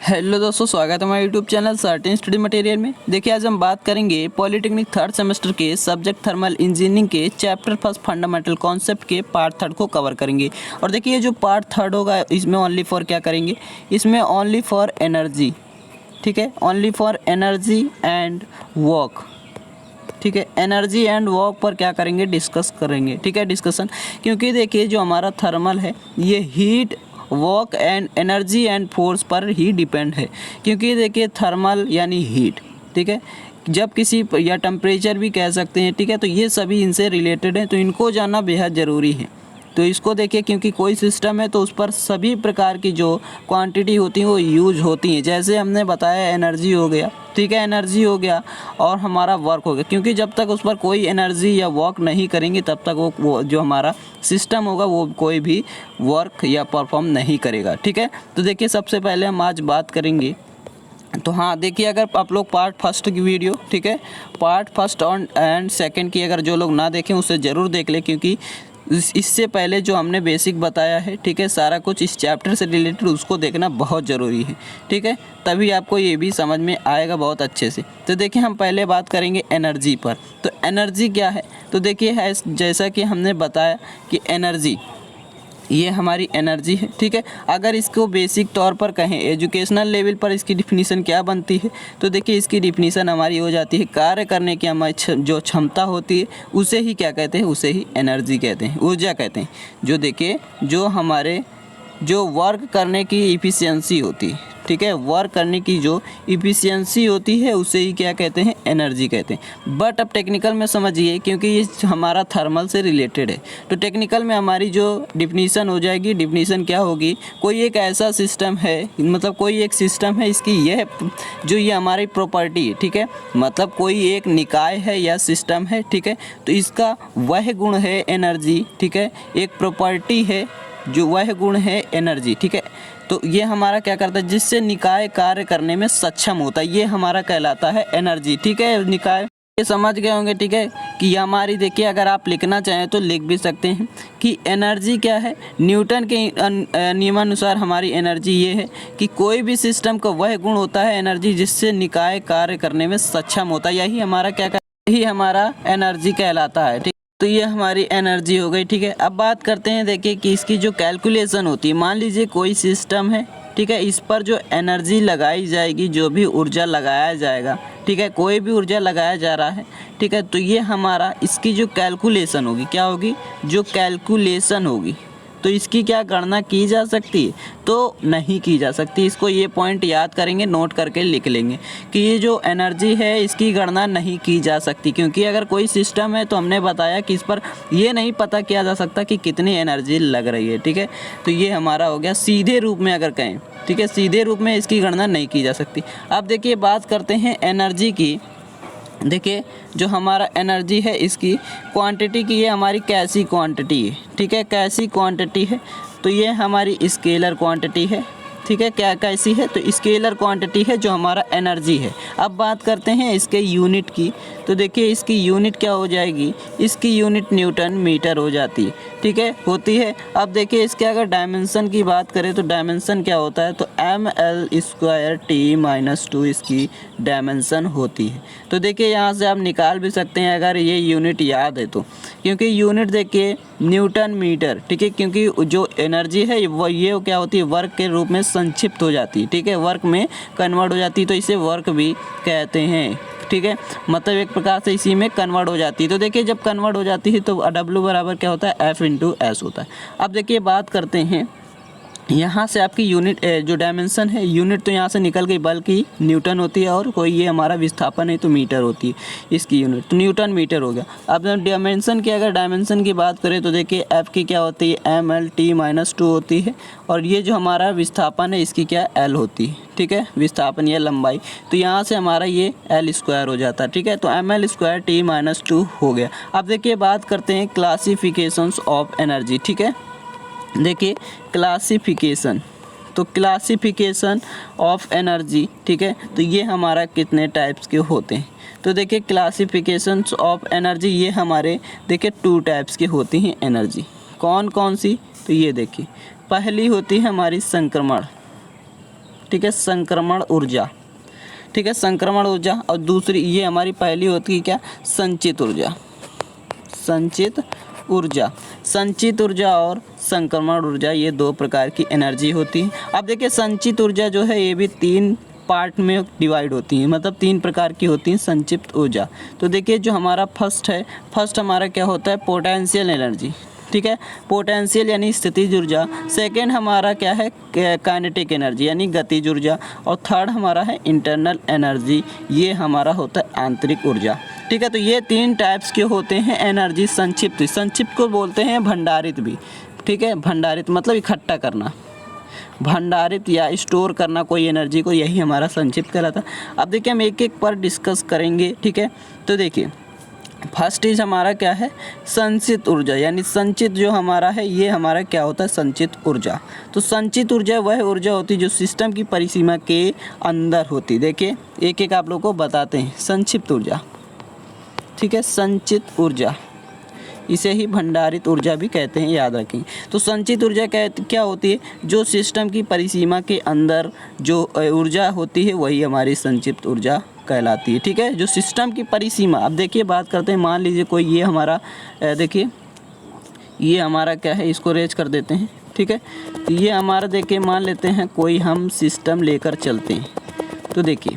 Hello दोस्तों, स्वागत है हमारे YouTube channel certain study material में। देखिए आज हम बात करेंगे पॉलिटेक्निक थर्ड सेमेस्टर के सब्जेक्ट थर्मल इंजीनियरिंग के चैप्टर फर्स्ट फंडामेंटल कॉन्सेप्ट के पार्ट थर्ड को कवर करेंगे। और देखिए जो पार्ट थर्ड होगा इसमें ओनली फॉर क्या करेंगे, इसमें ओनली फॉर एनर्जी, ठीक है, only for energy and work, ठीक है, एनर्जी एंड वर्क पर क्या करेंगे, डिस्कस करेंगे, ठीक है, डिस्कशन। क्योंकि देखिए जो हमारा थर्मल है ये heat, work and energy and force पर ही डिपेंड है। क्योंकि देखिए थर्मल यानी हीट, ठीक है, जब किसी या टेम्परेचर भी कह सकते हैं, ठीक है, तो ये सभी इनसे रिलेटेड हैं, तो इनको जानना बेहद ज़रूरी है। तो इसको देखिए क्योंकि कोई सिस्टम है तो उस पर सभी प्रकार की जो क्वांटिटी होती है वो यूज होती हैं। जैसे हमने बताया एनर्जी हो गया, ठीक है, एनर्जी हो गया और हमारा वर्क हो गया। क्योंकि जब तक उस पर कोई एनर्जी या वर्क नहीं करेंगे तब तक वो जो हमारा सिस्टम होगा वो कोई भी वर्क या परफॉर्म नहीं करेगा, ठीक है। तो देखिए सबसे पहले हम आज बात करेंगे, तो हाँ देखिए अगर आप लोग पार्ट फर्स्ट की वीडियो, ठीक है, पार्ट फर्स्ट एंड सेकंड की अगर जो लोग ना देखें उसे ज़रूर देख लें। क्योंकि इससे पहले जो हमने बेसिक बताया है, ठीक है, सारा कुछ इस चैप्टर से रिलेटेड उसको देखना बहुत ज़रूरी है, ठीक है, तभी आपको ये भी समझ में आएगा बहुत अच्छे से। तो देखिए हम पहले बात करेंगे एनर्जी पर। तो एनर्जी क्या है, तो देखिए है जैसा कि हमने बताया कि एनर्जी ये हमारी एनर्जी है, ठीक है। अगर इसको बेसिक तौर पर कहें, एजुकेशनल लेवल पर इसकी डिफिनीशन क्या बनती है, तो देखिए इसकी डिफिनीशन हमारी हो जाती है कार्य करने की हमारी जो क्षमता होती है उसे ही क्या कहते हैं, उसे ही एनर्जी कहते हैं, ऊर्जा कहते हैं। जो देखिए जो हमारे जो वर्क करने की इफ़िशियंसी होती है, ठीक है, वर्क करने की जो इफ़िशियंसी होती है उसे ही क्या कहते हैं, एनर्जी कहते हैं। बट अब टेक्निकल में समझिए क्योंकि ये हमारा थर्मल से रिलेटेड है, तो टेक्निकल में हमारी जो डिफिनीशन हो जाएगी, डिफिनीशन क्या होगी, कोई एक ऐसा सिस्टम है, मतलब कोई एक सिस्टम है, इसकी यह जो ये हमारी प्रॉपर्टी है, ठीक है, मतलब कोई एक निकाय है या सिस्टम है, ठीक है, तो इसका वह गुण है एनर्जी, ठीक है, एक प्रॉपर्टी है जो वह गुण है एनर्जी, ठीक है। तो ये हमारा क्या करता है, जिससे निकाय कार्य करने में सक्षम होता है, ये हमारा कहलाता है एनर्जी, ठीक है। निकाय ये समझ गए होंगे, ठीक है, कि ये हमारी देखिए अगर आप लिखना चाहें तो लिख भी सकते हैं कि एनर्जी क्या है, न्यूटन के नियमानुसार हमारी एनर्जी ये है कि कोई भी सिस्टम का वह गुण होता है एनर्जी जिससे निकाय कार्य करने में सक्षम होता है, यही हमारा क्या, यही हमारा एनर्जी कहलाता है, ठीक। तो ये हमारी एनर्जी हो गई, ठीक है। अब बात करते हैं देखिए कि इसकी जो कैलकुलेशन होती है, मान लीजिए कोई सिस्टम है, ठीक है, इस पर जो एनर्जी लगाई जाएगी, जो भी ऊर्जा लगाया जाएगा, ठीक है, कोई भी ऊर्जा लगाया जा रहा है, ठीक है, तो ये हमारा इसकी जो कैलकुलेशन होगी, क्या होगी, जो कैलकुलेशन होगी, तो इसकी क्या गणना की जा सकती है, तो नहीं की जा सकती। इसको ये पॉइंट याद करेंगे, नोट करके लिख लेंगे कि ये जो एनर्जी है इसकी गणना नहीं की जा सकती। क्योंकि अगर कोई सिस्टम है तो हमने बताया कि इस पर ये नहीं पता किया जा सकता कि कितनी एनर्जी लग रही है, ठीक है। तो ये हमारा हो गया सीधे रूप में अगर कहें, ठीक है, सीधे रूप में इसकी गणना नहीं की जा सकती। अब देखिए बात करते हैं एनर्जी की। देखिए जो हमारा एनर्जी है इसकी क्वांटिटी की, ये हमारी कैसी क्वांटिटी है, ठीक है, कैसी क्वांटिटी है, तो ये हमारी स्केलर क्वांटिटी है, ठीक है। क्या कैसी है, तो स्केलर क्वांटिटी है जो हमारा एनर्जी है। अब बात करते हैं इसके यूनिट की। तो देखिए इसकी यूनिट क्या हो जाएगी, इसकी यूनिट न्यूटन मीटर हो जाती है, ठीक है, होती है। अब देखिए इसके अगर डायमेंशन की बात करें तो डायमेंशन क्या होता है, तो ml² T-2 इसकी डायमेंशन होती है। तो देखिए यहाँ से आप निकाल भी सकते हैं अगर ये यूनिट याद है तो, क्योंकि यूनिट देखिए न्यूटन मीटर, ठीक है, क्योंकि जो एनर्जी है वो ये क्या होती है, वर्क के रूप में संक्षिप्त हो जाती है, ठीक है, वर्क में कन्वर्ट हो जाती है, तो इसे वर्क भी कहते हैं, ठीक है, मतलब एक प्रकार से इसी में कन्वर्ट हो जाती है। तो देखिए जब कन्वर्ट हो जाती है तो W बराबर क्या होता है, F/S होता है। अब देखिए बात करते हैं यहाँ से आपकी यूनिट जो डायमेंशन है, यूनिट तो यहाँ से निकल गई, बल्कि न्यूटन होती है, और कोई ये हमारा विस्थापन है तो मीटर होती है इसकी यूनिट, तो न्यूटन मीटर हो गया। अब डायमेंशन की अगर डायमेंशन की बात करें तो देखिए F की क्या होती है, ml/T-2 होती है, और ये जो हमारा विस्थापन है इसकी क्या L होती है, ठीक है, विस्थापन या लंबाई, तो यहाँ से हमारा ये L² हो जाता है, ठीक है, तो ml² T-2 हो गया। अब देखिए बात करते हैं क्लासिफिकेशंस ऑफ एनर्जी, ठीक है। देखिए क्लासिफिकेशन, तो क्लासिफिकेशन ऑफ एनर्जी, ठीक है, तो ये हमारा कितने टाइप्स के होते हैं, तो देखिए क्लासिफिकेशंस ऑफ एनर्जी ये हमारे देखिए 2 टाइप्स की होती हैं एनर्जी। कौन कौन सी, तो ये देखिए पहली होती है हमारी संक्रमण, ठीक है, संक्रमण ऊर्जा, ठीक है, संक्रमण ऊर्जा। और दूसरी ये हमारी पहली होती है क्या, संचित ऊर्जा, संचित ऊर्जा। संचित ऊर्जा और संक्रमण ऊर्जा ये दो प्रकार की एनर्जी होती है। अब देखिए संचित ऊर्जा जो है ये भी 3 पार्ट में डिवाइड होती हैं, मतलब 3 प्रकार की होती हैं संचित ऊर्जा। तो देखिए जो हमारा फर्स्ट हमारा क्या होता है, पोटेंशियल एनर्जी, ठीक है, पोटेंशियल यानी स्थितिज ऊर्जा। सेकेंड हमारा क्या है, काइनेटिक एनर्जी यानी गतिज ऊर्जा। और थर्ड हमारा है इंटरनल एनर्जी, ये हमारा होता है आंतरिक ऊर्जा, ठीक है। तो ये 3 टाइप्स के होते हैं एनर्जी। संक्षिप्त को बोलते हैं भंडारित भी, ठीक है, भंडारित मतलब इकट्ठा करना, भंडारित या स्टोर करना कोई एनर्जी को, यही हमारा संक्षिप्त कहलाता है। अब देखिए हम एक एक पर डिस्कस करेंगे, ठीक है। तो देखिए फर्स्ट इज हमारा क्या है, संचित ऊर्जा, यानी संचित जो हमारा है ये हमारा क्या होता है, संचित ऊर्जा। तो संचित ऊर्जा वह ऊर्जा होती है जो सिस्टम की परिसीमा के अंदर होती है। देखिए एक एक आप लोग को बताते हैं, संक्षिप्त ऊर्जा, ठीक है, संचित ऊर्जा, इसे ही भंडारित ऊर्जा भी कहते हैं, याद रखेंगे। तो संचित ऊर्जा क्या होती है, जो सिस्टम की परिसीमा के अंदर जो ऊर्जा होती है वही हमारी संचित ऊर्जा कहलाती है, ठीक है, जो सिस्टम की परिसीमा। अब देखिए बात करते हैं, मान लीजिए कोई ये हमारा देखिए ये हमारा क्या है, इसको रेज कर देते हैं, ठीक है। तो ये हमारा देखिए मान लेते हैं कोई हम सिस्टम लेकर चलते हैं, तो देखिए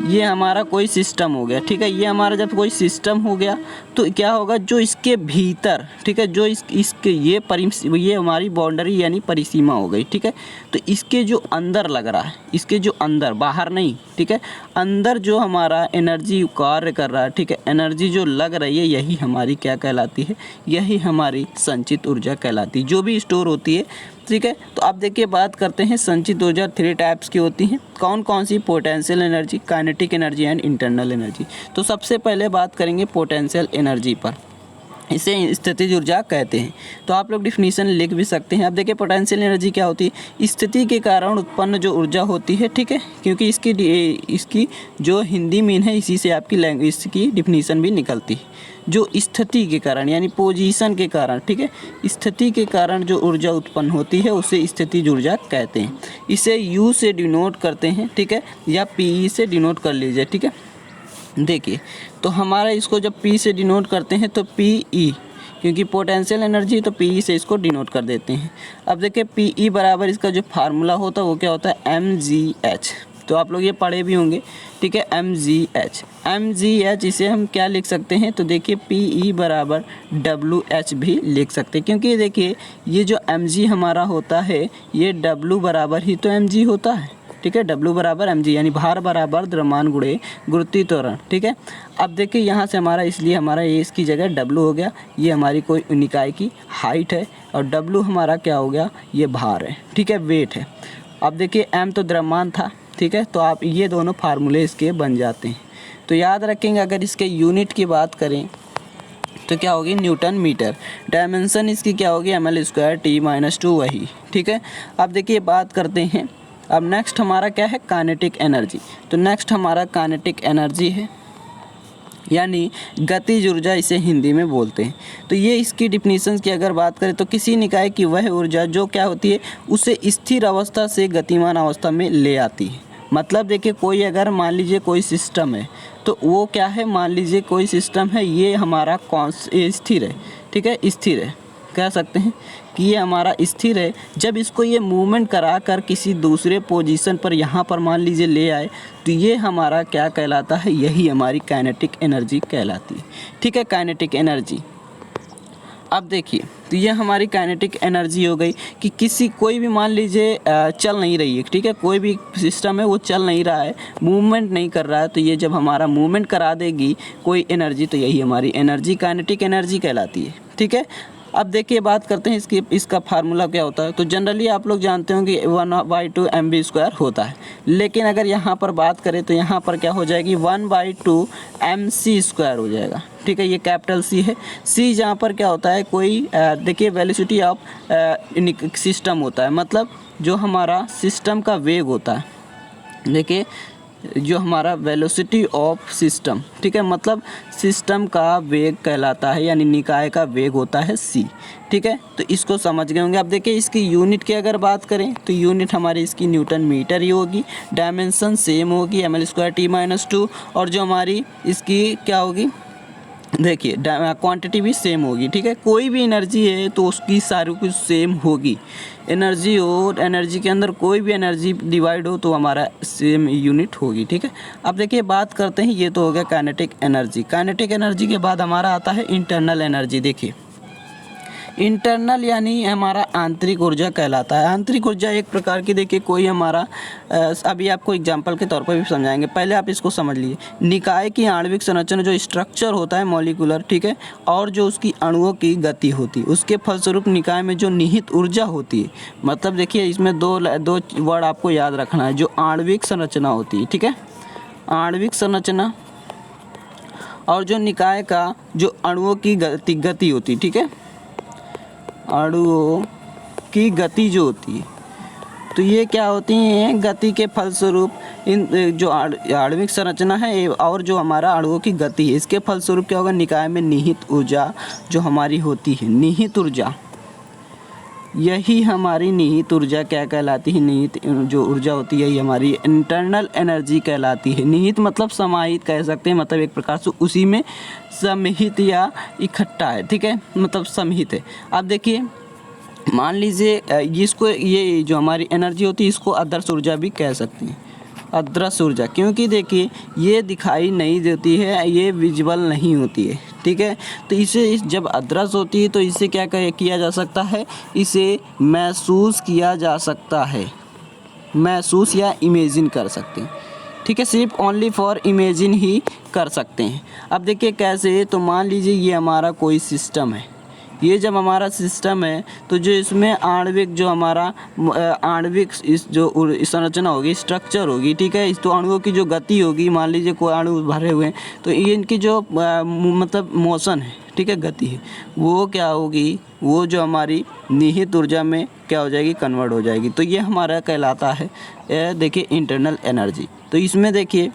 ये हमारा कोई सिस्टम हो गया, ठीक है। ये हमारा जब कोई सिस्टम हो गया तो क्या होगा, जो इसके भीतर, ठीक है, जो इसके ये हमारी बाउंड्री यानी परिसीमा हो गई, ठीक है। तो इसके जो अंदर लग रहा है, इसके जो अंदर, बाहर नहीं, ठीक है, अंदर जो हमारा एनर्जी कार्य कर रहा है, ठीक है, एनर्जी जो लग रही है यही हमारी क्या कहलाती है, यही हमारी संचित ऊर्जा कहलाती है, जो भी स्टोर होती है, ठीक है। तो आप देखिए बात करते हैं संचित ऊर्जा 3 टाइप्स की होती हैं, कौन कौन सी, potential energy, kinetic energy and internal energy. तो सबसे पहले बात करेंगे पोटेंशियल एनर्जी पर, इसे स्थितिज ऊर्जा कहते हैं। तो आप लोग डिफिनीशन लिख भी सकते हैं। अब देखिए पोटेंशियल एनर्जी क्या होती है, स्थिति के कारण उत्पन्न जो ऊर्जा होती है, ठीक है, क्योंकि इसकी जो हिंदी मीन है इसी से आपकी लैंग्वेज की डिफिनीशन भी निकलती है। जो स्थिति के कारण यानी पोजीशन के कारण, ठीक है, स्थिति के कारण जो ऊर्जा उत्पन्न होती है उसे स्थितिज ऊर्जा कहते हैं। इसे U से डिनोट करते हैं, ठीक है, या PE से डिनोट कर लीजिए, ठीक है। देखिए तो हमारा इसको जब P से डिनोट करते हैं तो PE, क्योंकि पोटेंशियल एनर्जी तो PE से इसको डिनोट कर देते हैं। अब देखिए PE बराबर इसका जो फार्मूला होता है वो क्या होता है, mgh। तो आप लोग ये पढ़े भी होंगे, ठीक है, mgh इसे हम क्या लिख सकते हैं, तो देखिए PE बराबर WH भी लिख सकते हैं, क्योंकि देखिए ये जो mg हमारा होता है ये W बराबर ही तो mg होता है, ठीक है, W बराबर mg यानी भार बराबर द्रव्यमान गुणे गुरुत्वीय त्वरण, ठीक है। अब देखिए यहाँ से हमारा, इसलिए हमारा ये इसकी जगह W हो गया, ये हमारी कोई निकाय की हाइट है, और W हमारा क्या हो गया, ये भार है, ठीक है, वेट है। अब देखिए m तो द्रव्यमान था, ठीक है, तो आप ये दोनों फार्मूले इसके बन जाते हैं। तो याद रखेंगे अगर इसके यूनिट की बात करें तो क्या होगी, न्यूटन मीटर। डायमेंशन इसकी क्या होगी, ml² T-2 वही, ठीक है। अब देखिए बात करते हैं, अब नेक्स्ट हमारा क्या है, काइनेटिक एनर्जी। तो नेक्स्ट हमारा काइनेटिक एनर्जी है, यानी गतिज ऊर्जा इसे हिंदी में बोलते हैं। तो ये इसकी डिफिनीशन की अगर बात करें तो किसी निकाय की वह ऊर्जा जो क्या होती है, उसे स्थिर अवस्था से गतिमान अवस्था में ले आती है। मतलब देखिए कोई अगर मान लीजिए कोई सिस्टम है, तो वो क्या है, मान लीजिए कोई सिस्टम है, ये हमारा स्थिर है, ठीक है, स्थिर है, कह सकते हैं कि ये हमारा स्थिर है। जब इसको ये मूवमेंट करा कर किसी दूसरे पोजीशन पर यहाँ पर मान लीजिए ले आए, तो ये हमारा क्या कहलाता है, यही हमारी काइनेटिक एनर्जी कहलाती है, ठीक है, काइनेटिक एनर्जी। अब देखिए तो ये हमारी काइनेटिक एनर्जी हो गई कि कोई भी मान लीजिए चल नहीं रही है, ठीक है, कोई भी सिस्टम है वो चल नहीं रहा है, मूवमेंट नहीं कर रहा है, तो ये जब हमारा मूवमेंट करा देगी कोई एनर्जी, तो यही हमारी एनर्जी काइनेटिक एनर्जी कहलाती है, ठीक है। अब देखिए बात करते हैं इसका फार्मूला क्या होता है। तो जनरली आप लोग जानते होंगे 1/2 mv² होता है, लेकिन अगर यहाँ पर बात करें तो यहाँ पर क्या हो जाएगी, 1/2 mc² हो जाएगा, ठीक है, ये कैपिटल C है। C जहाँ पर क्या होता है, कोई देखिए वेलोसिटी ऑफ सिस्टम होता है, मतलब जो हमारा सिस्टम का वेग होता है। देखिए जो हमारा वेलोसिटी ऑफ सिस्टम, ठीक है, मतलब सिस्टम का वेग कहलाता है, यानी निकाय का वेग होता है c, ठीक है। तो इसको समझ गए होंगे। अब देखिए इसकी यूनिट की अगर बात करें तो यूनिट हमारी इसकी न्यूटन मीटर ही होगी, डायमेंशन सेम होगी ml² t-2, और जो हमारी इसकी क्या होगी, देखिए क्वांटिटी भी सेम होगी, ठीक है। कोई भी एनर्जी है तो उसकी सारी कुछ सेम होगी, एनर्जी हो, एनर्जी के अंदर कोई भी एनर्जी डिवाइड हो तो हमारा सेम यूनिट होगी, ठीक है। अब देखिए बात करते हैं, ये तो हो गया काइनेटिक एनर्जी। काइनेटिक एनर्जी के बाद हमारा आता है इंटरनल एनर्जी। देखिए इंटरनल यानी हमारा आंतरिक ऊर्जा कहलाता है। आंतरिक ऊर्जा एक प्रकार की, देखिए कोई हमारा अभी आपको एग्जांपल के तौर पर भी समझाएंगे, पहले आप इसको समझ लीजिए। निकाय की आणविक संरचना जो स्ट्रक्चर होता है मॉलिक्यूलर, ठीक है, और जो उसकी अणुओं की गति होती है, उसके फलस्वरूप निकाय में जो निहित ऊर्जा होती है, मतलब देखिए इसमें दो वर्ड आपको याद रखना है, जो आणविक संरचना होती है, ठीक है, आणविक संरचना, और जो निकाय का जो अणुओं की गति होती है, ठीक है, अणुओं की गति जो होती है, तो ये क्या होती हैं, गति के फलस्वरूप इन जो आणविक संरचना है और जो हमारा अणुओं की गति है, इसके फलस्वरूप क्या होगा, निकाय में निहित ऊर्जा जो हमारी होती है, निहित ऊर्जा, यही हमारी निहित ऊर्जा क्या कहलाती है, निहित जो ऊर्जा होती है ये हमारी इंटरनल एनर्जी कहलाती है। निहित मतलब समाहित कह सकते हैं, मतलब एक प्रकार से उसी में समिहित या इकट्ठा है, ठीक है, मतलब समिहित है। अब देखिए मान लीजिए इसको, ये जो हमारी एनर्जी होती है इसको आदर्श ऊर्जा भी कह सकते हैं, आदर्श ऊर्जा, क्योंकि देखिए ये दिखाई नहीं देती है, ये विजुअल नहीं होती है, ठीक है। तो इसे जब आदर्श होती है तो इसे क्या किया जा सकता है, इसे महसूस किया जा सकता है, महसूस या इमेजिन कर सकते हैं, ठीक है, सिर्फ ओनली फॉर इमेजिन ही कर सकते हैं। अब देखिए कैसे, तो मान लीजिए ये हमारा कोई सिस्टम है, ये जब हमारा सिस्टम है तो जो इसमें आणविक जो हमारा आणविक इस जो संरचना होगी, स्ट्रक्चर होगी, ठीक है, इस तो अणुओं की जो गति होगी, मान लीजिए कोई अणु भरे हुए हैं तो ये इनकी जो मतलब मोशन है, ठीक है, गति है, वो क्या होगी, वो जो हमारी निहित ऊर्जा में क्या हो जाएगी, कन्वर्ट हो जाएगी। तो ये हमारा कहलाता है देखिए इंटरनल एनर्जी। तो इसमें देखिए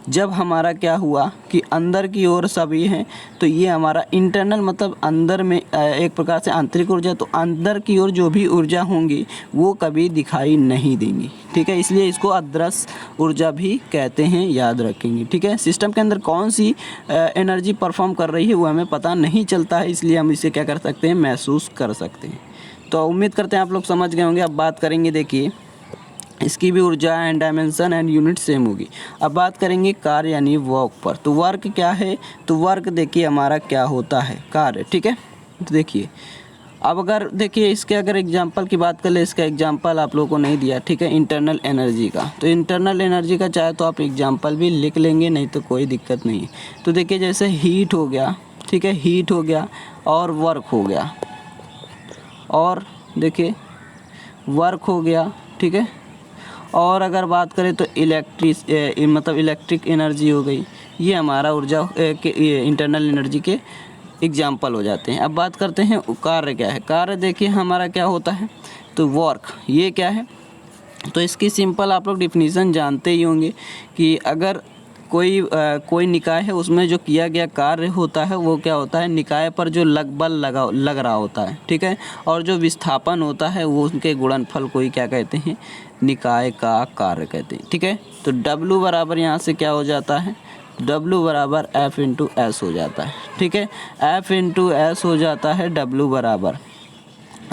जब हमारा क्या हुआ कि अंदर की ओर सभी हैं, तो ये हमारा इंटरनल मतलब अंदर में एक प्रकार से आंतरिक ऊर्जा, तो अंदर की ओर जो भी ऊर्जा होंगी वो कभी दिखाई नहीं देंगी, ठीक है, इसलिए इसको अदृश्य ऊर्जा भी कहते हैं, याद रखेंगे, ठीक है। सिस्टम के अंदर कौन सी एनर्जी परफॉर्म कर रही है वो हमें पता नहीं चलता है, इसलिए हम इसे क्या कर सकते हैं, महसूस कर सकते हैं। तो उम्मीद करते हैं आप लोग समझ गए होंगे। अब बात करेंगे, देखिए इसकी भी ऊर्जा and dimension and unit same होगी। अब बात करेंगे कार्य यानी वर्क पर। तो वर्क क्या है, तो वर्क देखिए हमारा क्या होता है, कार्य, ठीक है। तो देखिए अब अगर देखिए इसके अगर एग्जांपल की बात कर ले, इसका एग्जांपल आप लोगों को नहीं दिया, ठीक है, इंटरनल एनर्जी का। तो इंटरनल एनर्जी का चाहे तो आप एग्जांपल भी लिख लेंगे, नहीं तो कोई दिक्कत नहीं है। तो देखिए जैसे हीट हो गया, ठीक है, हीट हो गया और वर्क हो गया, और देखिए वर्क हो गया, ठीक है, और अगर बात करें तो मतलब इलेक्ट्रिक एनर्जी हो गई, ये हमारा ऊर्जा के इंटरनल एनर्जी के एग्जाम्पल हो जाते हैं। अब बात करते हैं कार्य क्या है। कार्य देखिए हमारा क्या होता है, तो वर्क, ये क्या है, तो इसकी सिंपल आप लोग डिफिनीसन जानते ही होंगे कि अगर कोई निकाय है उसमें जो किया गया कार्य होता है वो क्या होता है, निकाय पर जो बल लग रहा होता है, ठीक है, और जो विस्थापन होता है वो उनके गुणनफल को ही क्या कहते हैं, निकाय का कार्य कहते हैं, ठीक है। तो W बराबर यहाँ से क्या हो जाता है, W बराबर F इंटू एस हो जाता है, ठीक है, F इंटू एस हो जाता है W बराबर।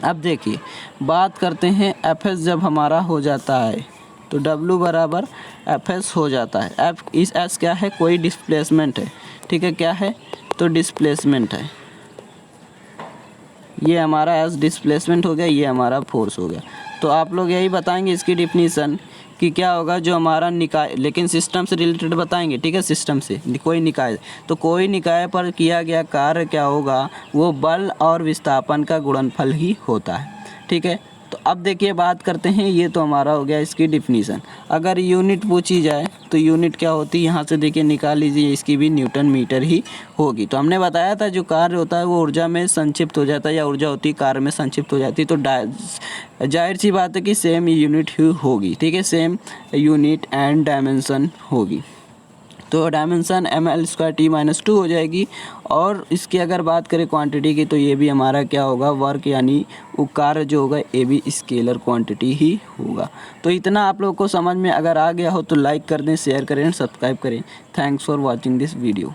अब देखिए बात करते हैं Fs जब हमारा हो जाता है तो W बराबर Fs हो जाता है। F इस S क्या है, कोई डिस्प्लेसमेंट है, ठीक है, क्या है, तो डिस्प्लेसमेंट है, ये हमारा S डिस्प्लेसमेंट हो गया, ये हमारा फोर्स हो गया। तो आप लोग यही बताएंगे इसकी डिफिनीसन कि क्या होगा, जो हमारा निकाय, लेकिन सिस्टम से रिलेटेड बताएंगे, ठीक है, सिस्टम से कोई निकाय, तो कोई निकाय पर किया गया कार्य क्या होगा, वो बल और विस्थापन का गुणनफल ही होता है, ठीक है। तो अब देखिए बात करते हैं, ये तो हमारा हो गया इसकी डिफिनीसन। अगर यूनिट पूछी जाए तो यूनिट क्या होती है, यहाँ से देखिए निकाल लीजिए, इसकी भी न्यूटन मीटर ही होगी। तो हमने बताया था जो कार्य होता है वो ऊर्जा में संक्षिप्त हो जाता है, या ऊर्जा होती है कार्य में संक्षिप्त हो जाती है। तो जाहिर सी बात है कि सेम यूनिट ही होगी, ठीक है, सेम यूनिट एंड डायमेंशन होगी। तो डायमेंशन ml²T-2 हो जाएगी। और इसकी अगर बात करें क्वांटिटी की, तो ये भी हमारा क्या होगा, वर्क यानी वो कार्य जो होगा ये भी स्केलर क्वांटिटी ही होगा। तो इतना आप लोगों को समझ में अगर आ गया हो तो लाइक कर दें, शेयर करें, सब्सक्राइब करें। Thanks for watching this video.